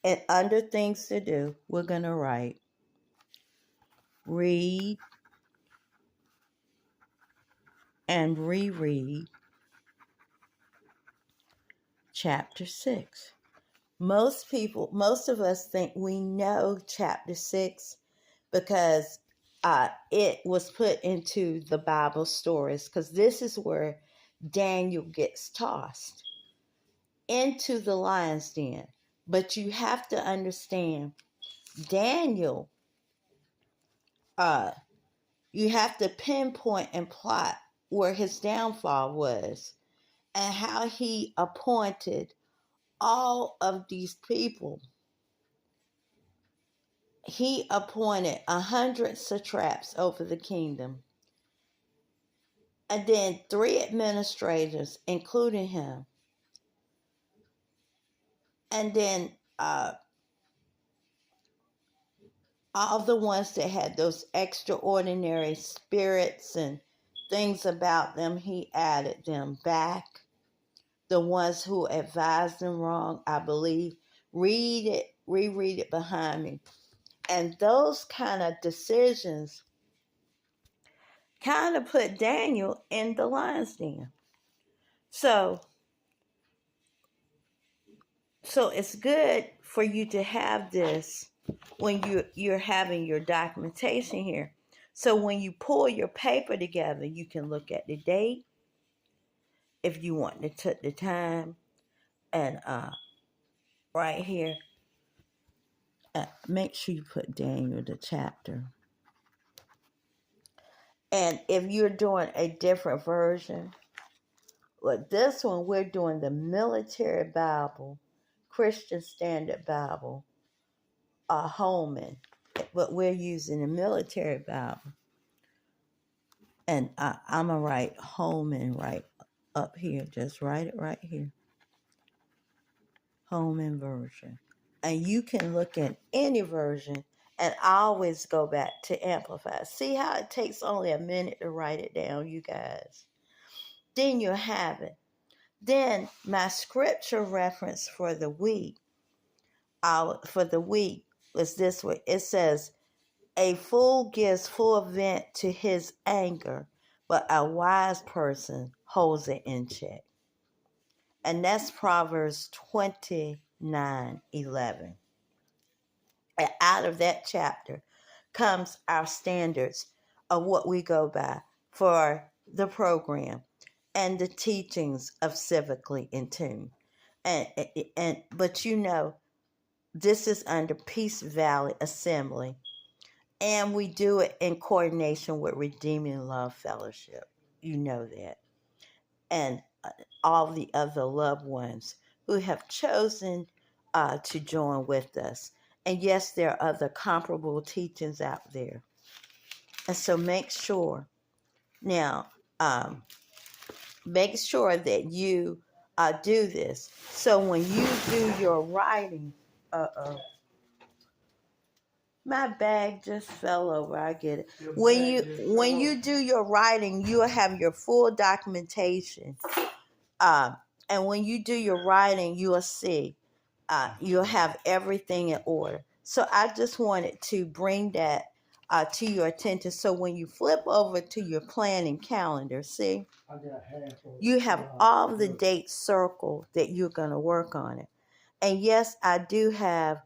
And under things to do, we're going to write read and reread chapter 6. Most of us think we know chapter 6 because it was put into the Bible stories, because this is where Daniel gets tossed into the lion's den. But you have to understand, Daniel, you have to pinpoint and plot where his downfall was and how he appointed all of these people. He appointed 100 satraps over the kingdom, and then 3 administrators, including him, and then all the ones that had those extraordinary spirits and things about them, he added them back. The ones who advised them wrong, I believe, reread it behind me. And those kind of decisions kind of put Daniel in the lion's den. So it's good for you to have this when you're having your documentation here. So when you pull your paper together, you can look at the date if you want to take the time, and right here, make sure you put Daniel the chapter. And if you're doing a different version, with this one, we're doing the Military Bible, Christian Standard Bible, Holman, but we're using the Military Bible. And I'm going to write Holman right up here. Just write it right here. Holman version. And you can look at any version, and I always go back to Amplify. See how it takes only a minute to write it down, you guys? Then you'll have it. Then my scripture reference for the week was this way. It says, a fool gives full vent to his anger, but a wise person holds it in check. And that's Proverbs 29:11. And out of that chapter comes our standards of what we go by for the program and the teachings of Civically in Tune. But this is under Peace Valley Assembly, and we do it in coordination with Redeeming Love Fellowship. You know that. And all the other loved ones who have chosen to join with us. And yes, there are other comparable teachings out there. And so make sure that you do this. So when you do your writing, my bag just fell over. I get it. When you do your writing, you'll have your full documentation. And when you do your writing, you'll see you'll have everything in order. So I just wanted to bring that to your attention. So when you flip over to your planning calendar, see, you have all the dates circled that you're going to work on it. And yes, I do have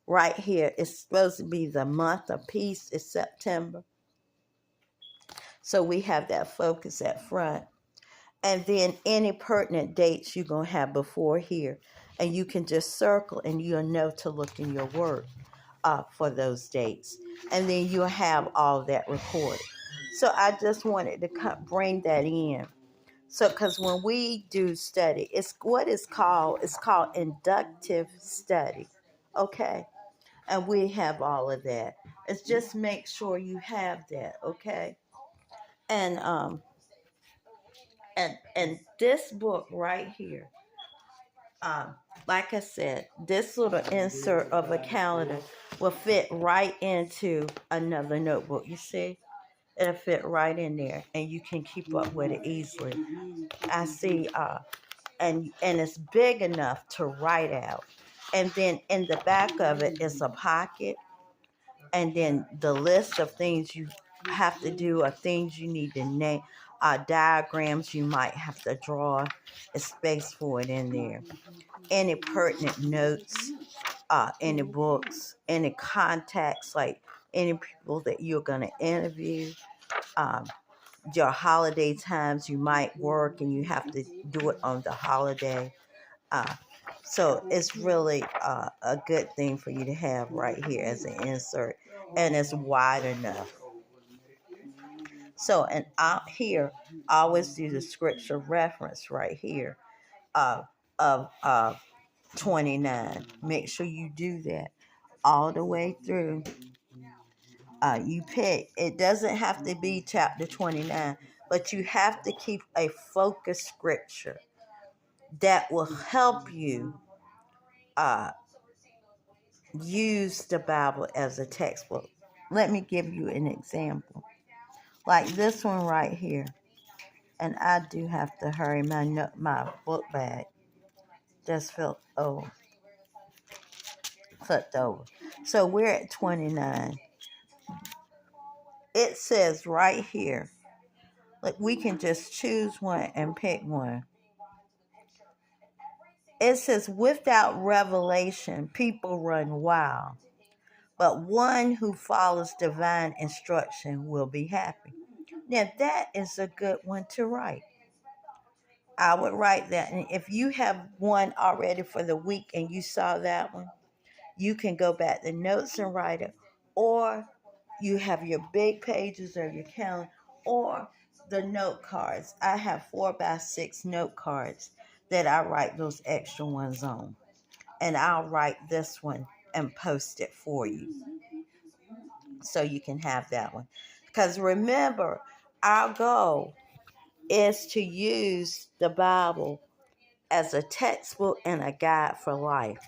right here, it's supposed to be the month of peace. It's September. So we have that focus at front. And then any pertinent dates you're going to have before here. And you can just circle and you'll know to look in your work for those dates. And then you'll have all of that recorded. So I just wanted to bring that in. So, because when we do study, it's called inductive study. Okay? And we have all of that. It's just make sure you have that, okay? And this book right here, like I said, this little insert of a calendar will fit right into another notebook. You see? It'll fit right in there, and you can keep up with it easily. I see, and it's big enough to write out. And then in the back of it is a pocket. And then the list of things you have to do or things you need to name, diagrams you might have to draw, a space for it in there. Any pertinent notes, any books, any contacts, like any people that you're going to interview, your holiday times you might work and you have to do it on the holiday. So it's really a good thing for you to have right here as an insert, and it's wide enough. So, and out here, I always do the scripture reference right here of 29. Make sure you do that all the way through. You pick. It doesn't have to be chapter 29, but you have to keep a focused scripture that will help you use the Bible as a textbook. Let me give you an example. Like this one right here. And I do have to hurry. My book bag just flipped over. So we're at 29. It says right here, like we can just choose one and pick one. It says, without revelation, people run wild, but one who follows divine instruction will be happy. Now, that is a good one to write. I would write that. And if you have one already for the week and you saw that one, you can go back to notes and write it. Or you have your big pages of your calendar or the note cards. I have 4x6 note cards that I write those extra ones on. And I'll write this one and post it for you, so you can have that one. Because remember, our goal is to use the Bible as a textbook and a guide for life.